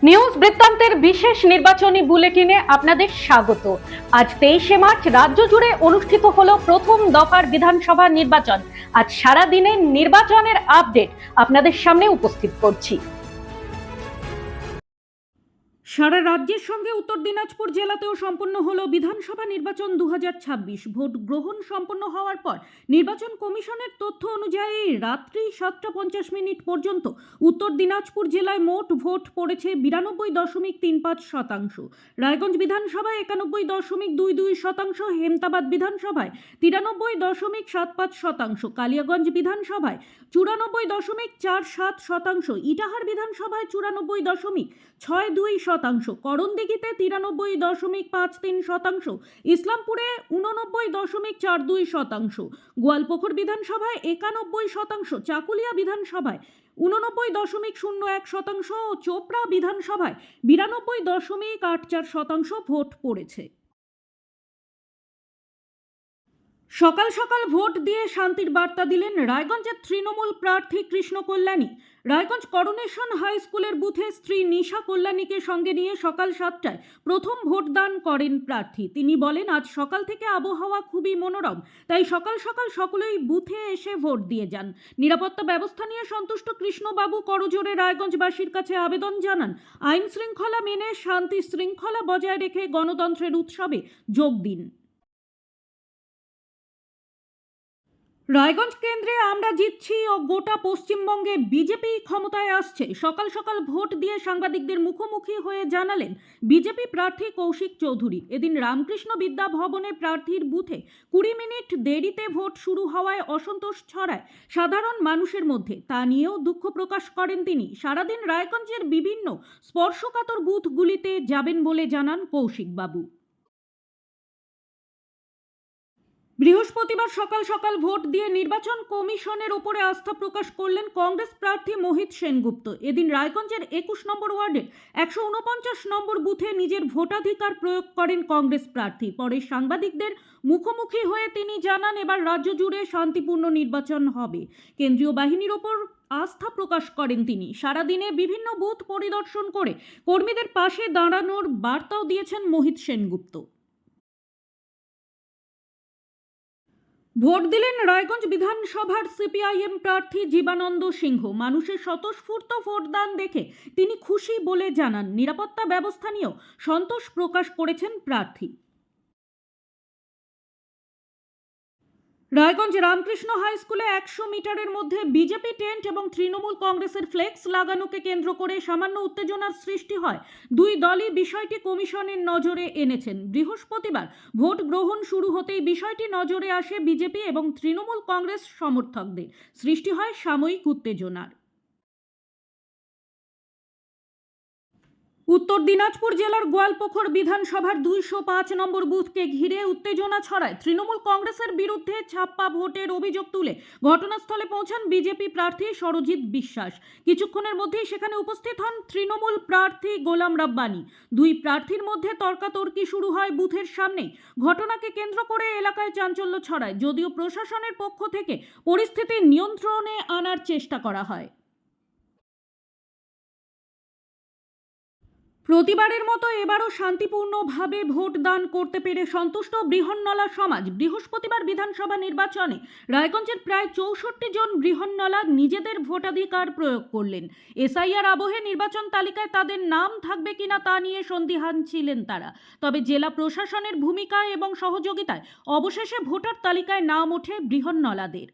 News বৃত্তান্তের বিশেষ নির্বাচনী বুলেটিনে আপনাদের স্বাগত। আজ 23শে মার্চ রাজ্য জুড়ে অনুষ্ঠিত হলো প্রথম দফার বিধানসভা নির্বাচন। আজ সারা দিনের নির্বাচনের আপডেট আপনাদের সামনে উপস্থিত করছি। সারা রাজ্যের সঙ্গে উত্তর দিনাজপুর জেলাতেও সম্পন্ন হলো বিধানসভা নির্বাচন 2026। ভোট গ্রহণ সম্পন্ন হওয়ার পর নির্বাচন কমিশনের তথ্য অনুযায়ী রাত্রি 7:50 পর্যন্ত উত্তর দিনাজপুর জেলায় মোট ভোট পড়েছে 92.35%। রায়গঞ্জ বিধানসভায় 91.22%, হেমতাবাদ বিধানসভায় 93.75%, কালিয়াগঞ্জ বিধানসভায় 94.47%, ইটাহার বিধানসভায় 94.62%, করণদিঘিতে 93.53%, ইসলামপুরে 89.42%, গোয়ালপুকুর বিধানসভায় 91%, চাকুলিয়া বিধানসভায় 89.01% ও চোপড়া বিধানসভায় 92.84% ভোট পড়েছে। সকাল সকাল ভোট দিয়ে শান্তির বার্তা দিলেন রায়গঞ্জের তৃণমূল প্রার্থী কৃষ্ণ কল্যাণী। রায়গঞ্জ করোনেশন হাই স্কুলের বুথে স্ত্রী নিশা কল্যাণীকে সঙ্গে নিয়ে সকাল 7টায় প্রথম ভোটদান করেন প্রার্থী। তিনি বলেন, আজ সকাল থেকে আবহাওয়া খুবই মনোরম, তাই সকাল সকাল সকলেই বুথে এসে ভোট দিয়ে যান। নিরাপত্তা ব্যবস্থা নিয়ে সন্তুষ্ট কৃষ্ণবাবু করজোড়ে রায়গঞ্জবাসীর কাছে আবেদন জানান, আইন শৃঙ্খলা মেনে শান্তি শৃঙ্খলা বজায় রেখে গণতন্ত্রের উৎসবে যোগ দিন। রায়গঞ্জ কেন্দ্রে আমরা জিতছি ও গোটা পশ্চিমবঙ্গে বিজেপি ক্ষমতায় আসছে। সকাল সকাল ভোট দিয়ে সাংবাদিকদের মুখোমুখি হয়ে জানালেন বিজেপি প্রার্থী কৌশিক চৌধুরী। এদিন রামকৃষ্ণ বিদ্যা ভবনে প্রার্থীর বুথে 20 মিনিট দেরিতে ভোট শুরু হওয়ায় অসন্তোষ ছড়ায় সাধারণ মানুষের মধ্যে। তা নিয়েও দুঃখ প্রকাশ করেন তিনি। সারাদিন রায়গঞ্জের বিভিন্ন স্পর্শকাতর বুথগুলিতে যাবেন বলে জানান কৌশিক বাবু। বৃহস্পতিবার সকাল সকাল ভোট দিয়ে নির্বাচন কমিশনের ওপরে আস্থা প্রকাশ করলেন কংগ্রেস প্রার্থী মোহিত সেনগুপ্ত। এদিন রায়গঞ্জের 21 নম্বর ওয়ার্ডের 149 নম্বর বুথে নিজের ভোটাধিকার প্রয়োগ করেন কংগ্রেস প্রার্থী। পরে সাংবাদিকদের মুখোমুখি হয়ে তিনি জানান, এবার রাজ্য জুড়ে শান্তিপূর্ণ নির্বাচন হবে। কেন্দ্রীয় বাহিনীর ওপর আস্থা প্রকাশ করেন তিনি। সারাদিনে বিভিন্ন বুথ পরিদর্শন করে কর্মীদের পাশে দাঁড়ানোর বার্তাও দিয়েছেন মোহিত সেনগুপ্ত। ভোট দিলেন রায়গঞ্জ বিধানসভার সিপিআইএম প্রার্থী জীবানন্দ সিংহ। মানুষের স্বতঃস্ফূর্ত ভোটদান দেখে তিনি খুশি বলে জানান। নিরাপত্তা ব্যবস্থা নিয়েও সন্তোষ প্রকাশ করেছেন প্রার্থী। রায়গঞ্জ রামকৃষ্ণ হাই স্কুলে 100 মিটারের মধ্যে বিজেপি টেন্ট এবং তৃণমূল কংগ্রেসের ফ্লেক্স লাগানোকে কেন্দ্র করে সামান্য উত্তেজনার সৃষ্টি হয়। দুই দলই বিষয়টি কমিশনের নজরে এনেছেন। বৃহস্পতিবার ভোট গ্রহণ শুরু হতেই বিষয়টি নজরে আসে বিজেপি এবং তৃণমূল কংগ্রেস সমর্থকদের। সৃষ্টি হয় সাময়িক উত্তেজনার। উত্তর দিনাজপুর জেলার গোয়ালপুকুর বিধানসভার 205 নম্বর বুথকে ঘিরে উত্তেজনা ছড়ায়। তৃণমূল কংগ্রেসের বিরুদ্ধে ছাপ্পা ভোটের অভিযোগ তুলে ঘটনাস্থলে পৌঁছান বিজেপি প্রার্থী সরজিৎ বিশ্বাস। কিছুক্ষণের মধ্যেই সেখানে উপস্থিত হন তৃণমূল প্রার্থী গোলাম রাব্বানি। দুই প্রার্থীর মধ্যে তর্কাতর্কি শুরু হয় বুথের সামনেই। ঘটনাকে কেন্দ্র করে এলাকায় চাঞ্চল্য ছড়ায়। যদিও প্রশাসনের পক্ষ থেকে পরিস্থিতি নিয়ন্ত্রণে আনার চেষ্টা করা হয়। প্রতিবারের মতো এবারও শান্তিপূর্ণভাবে ভোট দান করতে পেরে সন্তুষ্ট বৃহন্নলা সমাজ। বৃহস্পতিবার বিধানসভা নির্বাচনে রায়গঞ্জের প্রায় 64 জন বৃহন্নলা নিজেদের ভোটাধিকার প্রয়োগ করলেন। এসআইআর আবহে নির্বাচন তালিকায় তাদের নাম থাকবে কিনা তা নিয়ে সন্দিহান ছিলেন তারা। তবে জেলা প্রশাসনের ভূমিকা এবং সহযোগিতায় অবশেষে ভোটার তালিকায় নাম ওঠে বৃহন্নলাদের।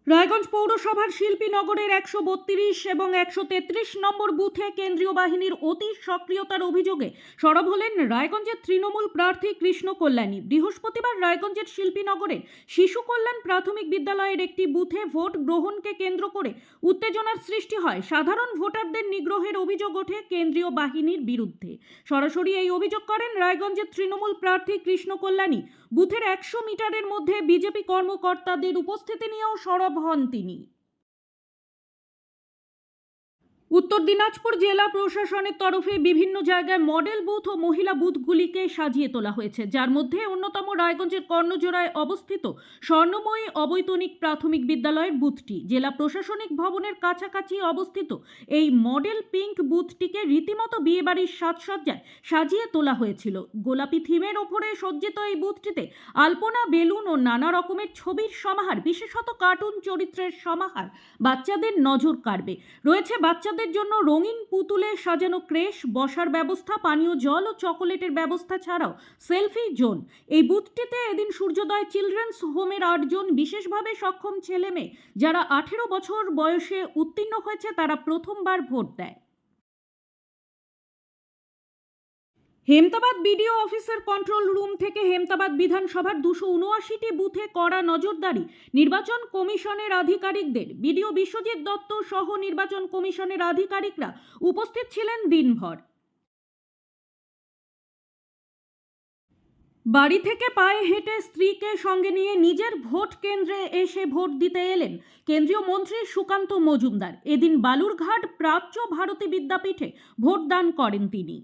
রায়গঞ্জ পৌরসভার শিল্পীনগরের 132 এবং 133 নম্বর বুথে কেন্দ্রীয় বাহিনীর অতি সক্রিয়তার অভিযোগে সরব হলেন রায়গঞ্জের তৃণমূল প্রার্থী কৃষ্ণ কল্যাণী। বৃহস্পতিবার রায়গঞ্জের শিল্পীনগরের শিশু কল্যাণ প্রাথমিক বিদ্যালয়ের একটি বুথে ভোট গ্রহণকে কেন্দ্র করে উত্তেজনার সৃষ্টি হয়। সাধারণ ভোটারদের নিগ্রহের অভিযোগ ওঠে কেন্দ্রীয় বাহিনীর বিরুদ্ধে। সরাসরি এই অভিযোগ করেন রায়গঞ্জের তৃণমূল প্রার্থী কৃষ্ণ কল্যাণী। বুথের 100 মিটারের মধ্যে বিজেপি কর্মকর্তাদের উপস্থিতি নিয়েও সরব হন তিনি। উত্তর দিনাজপুর জেলা প্রশাসনের তরফে বিভিন্ন জায়গায় মডেল বুথ ও মহিলা বুথগুলিকে সাজিয়ে তোলা হয়েছে, যার মধ্যে অন্যতম রায়গঞ্জের কর্ণজোড়ায় অবস্থিত স্বর্ণময়ী অবৈতনিক প্রাথমিক বিদ্যালয়ের বুথটি। জেলা প্রশাসনিক ভবনের কাছাকাছি অবস্থিত এই মডেল পিঙ্ক বুথটিকে রীতিমতো বিয়েবাড়ির সাজসজ্জায় সাজিয়ে তোলা হয়েছিল। গোলাপি থিমের ওপরে সজ্জিত এই বুথটিতে আলপনা, বেলুন ও নানা রকমের ছবির সমাহার, বিশেষত কার্টুন চরিত্রের সমাহার বাচ্চাদের নজর কাড়বে। রয়েছে বাচ্চাদের জন্য রঙিন পুতুলে সাজানো ক্রেশ, বসার ব্যবস্থা, পানীয় জল ও চকোলেটের ব্যবস্থা ছাড়াও সেলফি জোন। এই বুথটিতে এদিন সূর্যোদয় চিলড্রেন্স হোমের 8 জন বিশেষভাবে সক্ষম ছেলে মেয়ে যারা 18 বছর বয়সে উত্তীর্ণ হয়েছে তারা প্রথমবার ভোট দেয়। হেমতাবাদ বিডিও অফিসের কন্ট্রোল রুম থেকে হেমতাবাদ বিধানসভার 279টি বুথে কড়া নজরদারি নির্বাচন কমিশনের আধিকারিকদের। বিডিও বিশ্বজিৎ দত্ত সহ নির্বাচন কমিশনের আধিকারিকরা উপস্থিত ছিলেন দিনভর। বাড়ি থেকে পায়ে হেঁটে স্ত্রীকে সঙ্গে নিয়ে নিজের ভোট কেন্দ্রে এসে ভোট দিতে এলেন কেন্দ্রীয় মন্ত্রী সুকান্ত মজুমদার। এদিন বালুরঘাট প্রাচ্য ভারতী বিদ্যাপীঠে ভোটদান করেন তিনি।